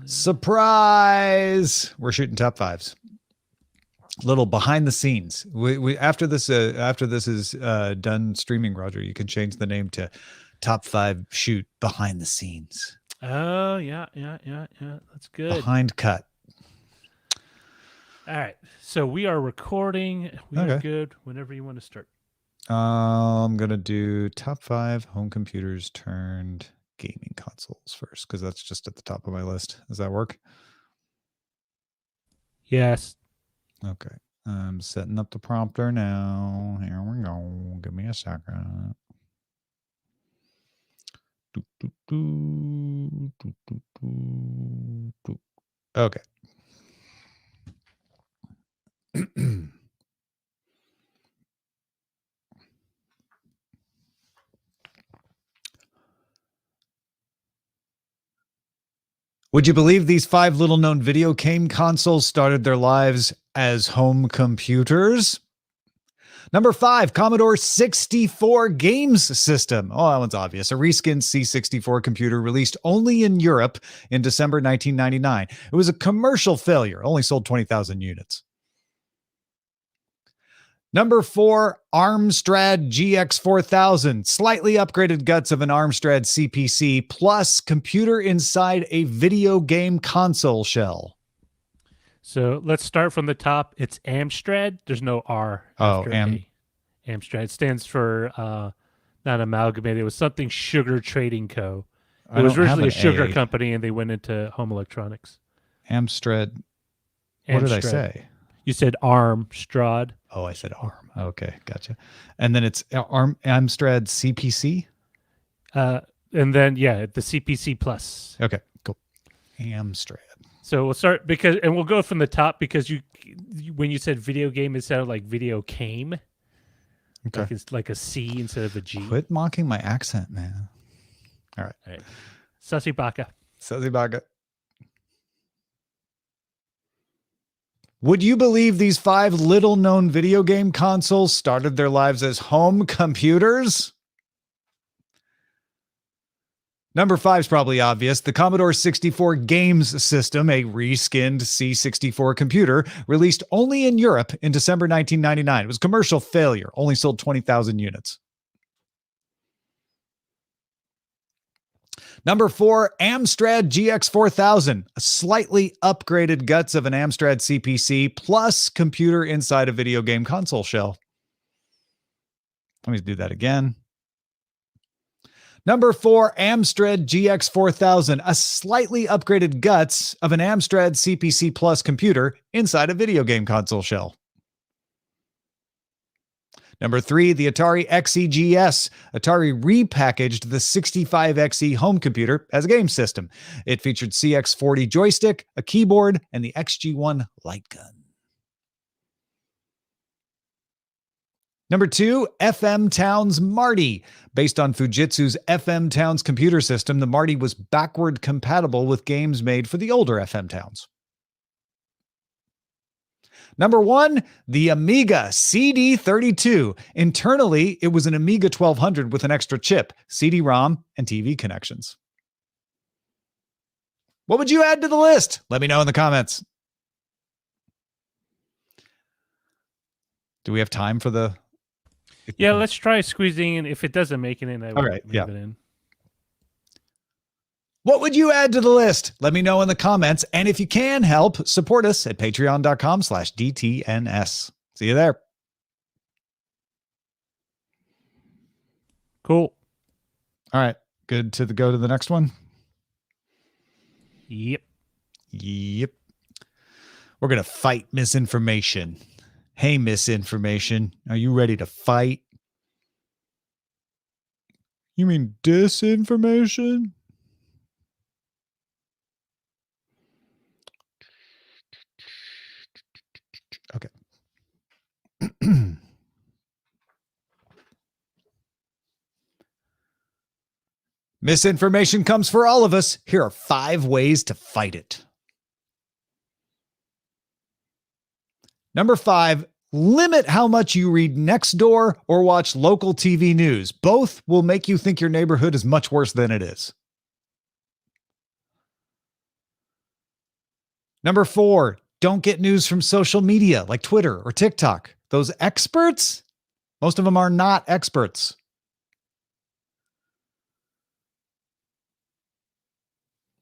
Surprise! We're shooting top fives. Little behind the scenes. We after this is done streaming, Roger, you can change the name to Top 5 Shoot Behind the Scenes. Oh, yeah. That's good. Behind cut. All right. So we are recording. We are good whenever you want to start. I'm going to do top 5 home computers turned gaming consoles first, because that's just at the top of my list. Does that work? Yes. Okay. I'm setting up the prompter now. Here we go. Give me a second. Okay. Would you believe these 5 little-known video game consoles started their lives as home computers? Number 5, Commodore 64 Games System. Oh, that one's obvious. A reskinned C64 computer released only in Europe in December 1999. It was a commercial failure, only sold 20,000 units. Number 4, Amstrad GX4000. Slightly upgraded guts of an Amstrad CPC plus computer inside a video game console shell. So let's start from the top. It's Amstrad. There's no R after A. Amstrad. It stands for not Amalgamated. It was something Sugar Trading Co. It was originally a sugar company, and they went into home electronics. Amstrad. What did I say? You said Amstrad. Oh, I said ARM. Okay, gotcha. And then it's Amstrad CPC? And then, the CPC Plus. Okay, cool. Amstrad. So we'll start and we'll go from the top because when you said video game, it sounded like video came. Okay. Like it's like a C instead of a G. Quit mocking my accent, man. All right. Sussy Baka. Would you believe these 5 little-known video game consoles started their lives as home computers? Number 5 is probably obvious. The Commodore 64 Games System, a reskinned C64 computer, released only in Europe in December 1999. It was a commercial failure, only sold 20,000 units. Number 4, Amstrad GX4000, a slightly upgraded guts of an Amstrad CPC plus computer inside a video game console shell. Let me do that again. Number 4, Amstrad GX4000, a slightly upgraded guts of an Amstrad CPC plus computer inside a video game console shell. Number 3, the Atari XEGS. Atari repackaged the 65XE home computer as a game system. It featured CX40 joystick, a keyboard, and the XG1 light gun. Number 2, FM Towns Marty. Based on Fujitsu's FM Towns computer system, the Marty was backward compatible with games made for the older FM Towns. Number 1, the Amiga CD32. Internally, it was an Amiga 1200 with an extra chip, CD-ROM, and TV connections. What would you add to the list? Let me know in the comments. Do we have time for the... Yeah, let's try squeezing in. If it doesn't make it in, I will leave it in. What would you add to the list? Let me know in the comments. And if you can help, support us at patreon.com/DTNS. See you there. Cool. All right. Good to go to the next one? Yep. We're going to fight misinformation. Hey, misinformation. Are you ready to fight? You mean disinformation? Okay. Misinformation comes for all of us. Here are 5 ways to fight it. Number 5, limit how much you read Nextdoor or watch local TV news. Both will make you think your neighborhood is much worse than it is. Number 4, don't get news from social media like Twitter or TikTok. Those experts, most of them are not experts.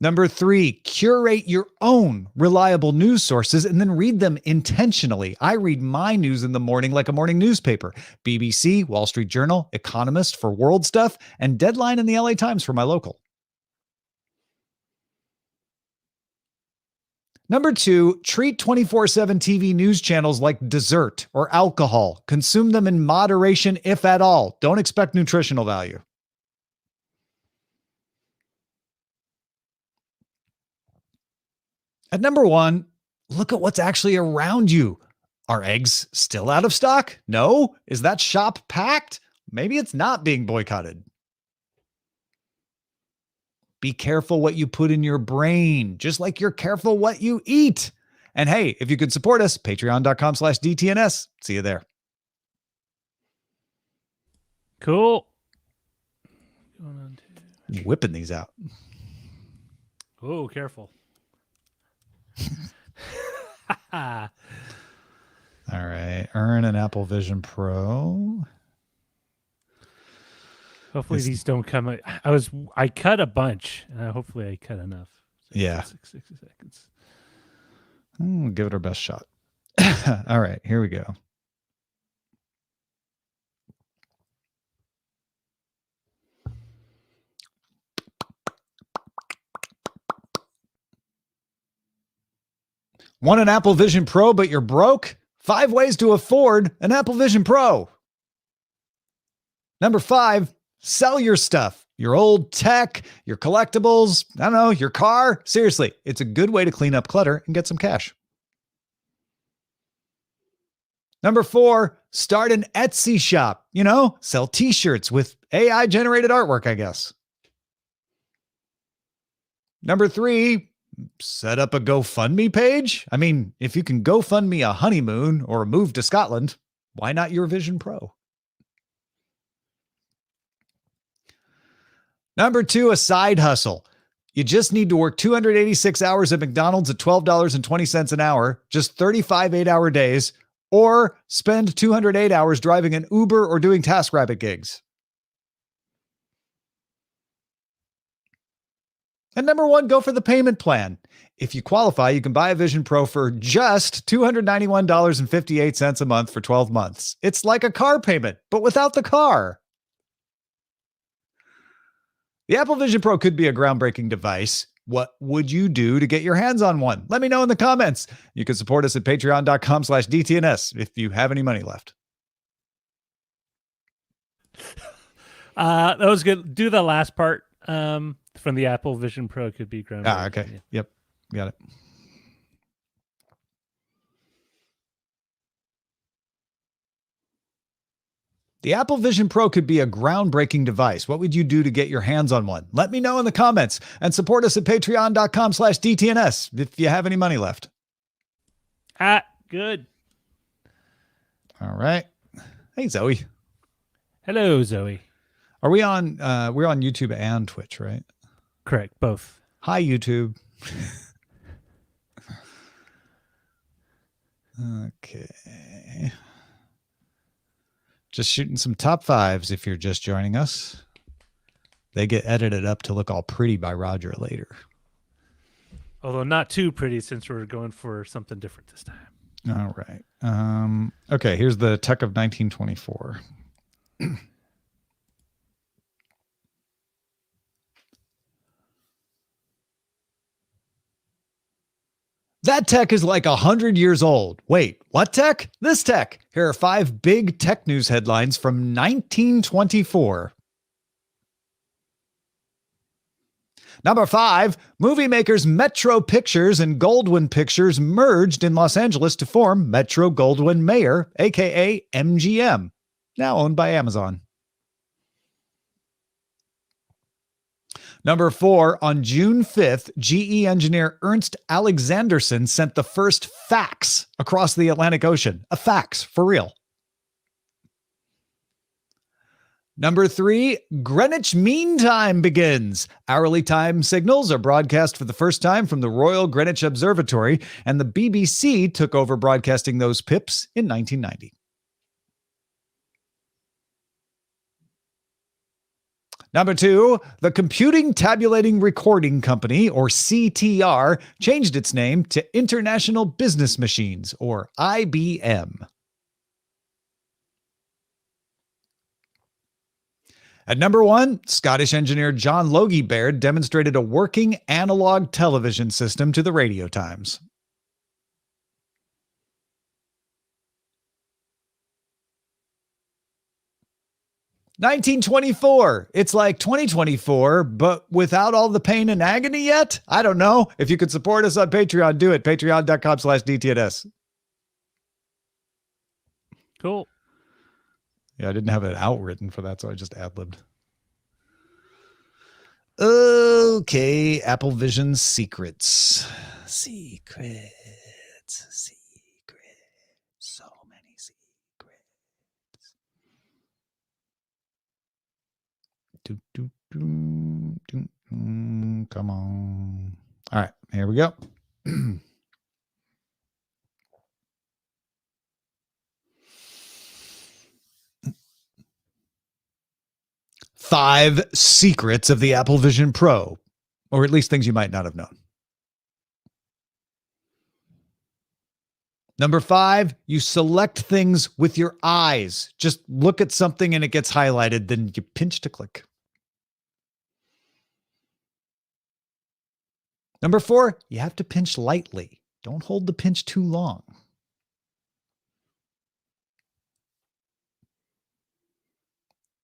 Number 3, curate your own reliable news sources and then read them intentionally. I read my news in the morning like a morning newspaper. BBC, Wall Street Journal, Economist for world stuff, and Deadline and the LA Times for my local. Number 2, treat 24/7 TV news channels like dessert or alcohol. Consume them in moderation, if at all. Don't expect nutritional value. At number 1, look at what's actually around you. Are eggs still out of stock? No. Is that shop packed? Maybe it's not being boycotted. Be careful what you put in your brain, just like you're careful what you eat. And hey, if you could support us, patreon.com/DTNS. See you there. Cool. Whipping these out. Oh, careful. All right. Earn an Apple Vision Pro. Hopefully these don't come. I cut a bunch. Hopefully I cut enough. Yeah. 60 seconds. We'll give it our best shot. All right, here we go. Want an Apple Vision Pro, but you're broke? 5 ways to afford an Apple Vision Pro. Number 5, sell your stuff. Your old tech, your collectibles, I don't know, your car. Seriously, it's a good way to clean up clutter and get some cash. Number 4, start an Etsy shop. Sell t-shirts with AI-generated artwork, I guess. Number 3, set up a GoFundMe page. I mean, if you can GoFundMe a honeymoon or a move to Scotland, why not your Vision Pro? Number 2, a side hustle. You just need to work 286 hours at McDonald's at $12.20 an hour, just 35 8-hour days, or spend 208 hours driving an Uber or doing TaskRabbit gigs. And number 1, go for the payment plan. If you qualify, you can buy a Vision Pro for just $291.58 a month for 12 months. It's like a car payment, but without the car. The Apple Vision Pro could be a groundbreaking device. What would you do to get your hands on one? Let me know in the comments. You can support us at patreon.com/DTNS if you have any money left. That was good. Do the last part from the Apple Vision Pro could be groundbreaking. Okay. Yeah. Yep. Got it. The Apple Vision Pro could be a groundbreaking device. What would you do to get your hands on one? Let me know in the comments and support us at patreon.com/DTNS if you have any money left. Good. All right. Hey, Zoe. Hello, Zoe. Are we on, we're on YouTube and Twitch, right? Correct. Both. Hi, YouTube. Okay. Just shooting some top 5s if you're just joining us. They get edited up to look all pretty by Roger later. Although not too pretty since we're going for something different this time. All right. Okay, here's the Tech of 1924. That tech is like 100 years old. Wait, what tech? This tech. Here are 5 big tech news headlines from 1924. Number 5, movie makers Metro Pictures and Goldwyn Pictures merged in Los Angeles to form Metro-Goldwyn-Mayer, aka MGM, now owned by Amazon. Number 4, on June 5th, GE engineer Ernst Alexanderson sent the first fax across the Atlantic Ocean. A fax, for real. Number 3, Greenwich Mean Time begins. Hourly time signals are broadcast for the first time from the Royal Greenwich Observatory, and the BBC took over broadcasting those pips in 1990. Number 2, the Computing Tabulating Recording Company, or CTR, changed its name to International Business Machines, or IBM. At number 1, Scottish engineer John Logie Baird demonstrated a working analog television system to the Radio Times. $19.24. It's like 2024, but without all the pain and agony yet? I don't know. If you could support us on Patreon, do it. Patreon.com/DTNS. Cool. Yeah, I didn't have it outwritten for that, so I just ad-libbed. Okay, Apple Vision secrets. Secrets. So many secrets. Come on. All right, here we go. 5 secrets of the Apple Vision Pro, or at least things you might not have known. Number 5, you select things with your eyes. Just look at something and it gets highlighted, then you pinch to click. Number 4, you have to pinch lightly. Don't hold the pinch too long.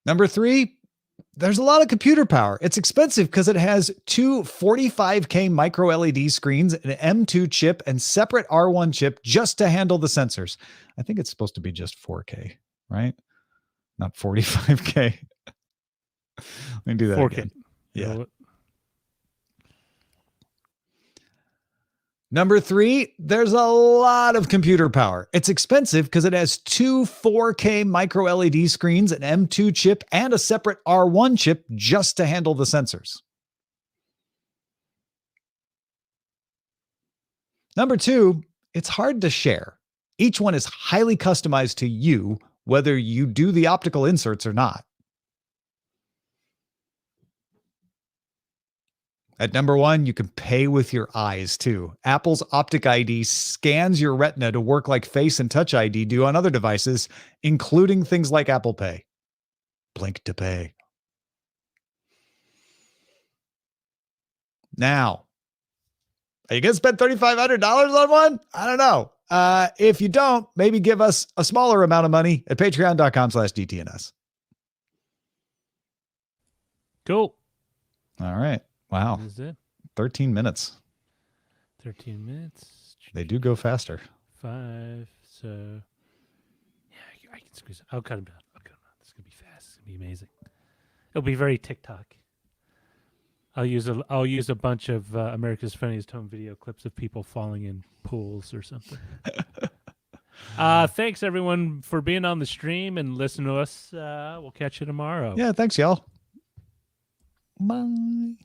Number 3, there's a lot of computer power. It's expensive because it has 2 45K micro LED screens, an M2 chip, and separate R1 chip just to handle the sensors. I think it's supposed to be just 4K, right? Not 45K. Let me do that 4K. Again. Yeah. Number 3, there's a lot of computer power. It's expensive because it has 2 4K micro LED screens, an M2 chip, and a separate R1 chip just to handle the sensors. Number 2, it's hard to share. Each one is highly customized to you, whether you do the optical inserts or not. At number 1, you can pay with your eyes too. Apple's Optic ID scans your retina to work like Face and Touch ID do on other devices, including things like Apple Pay. Blink to pay. Now, are you going to spend $3,500 on one? I don't know. If you don't, maybe give us a smaller amount of money at patreon.com/DTNS. Cool. All right. Wow. That is it. 13 minutes. 13 minutes. They do go faster. 5. So, yeah, I can squeeze it. I'll cut them down. It's going to be fast. It's going to be amazing. It'll be very TikTok. I'll use a bunch of America's Funniest Home Video clips of people falling in pools or something. Thanks, everyone, for being on the stream and listening to us. We'll catch you tomorrow. Yeah, thanks, y'all. Bye.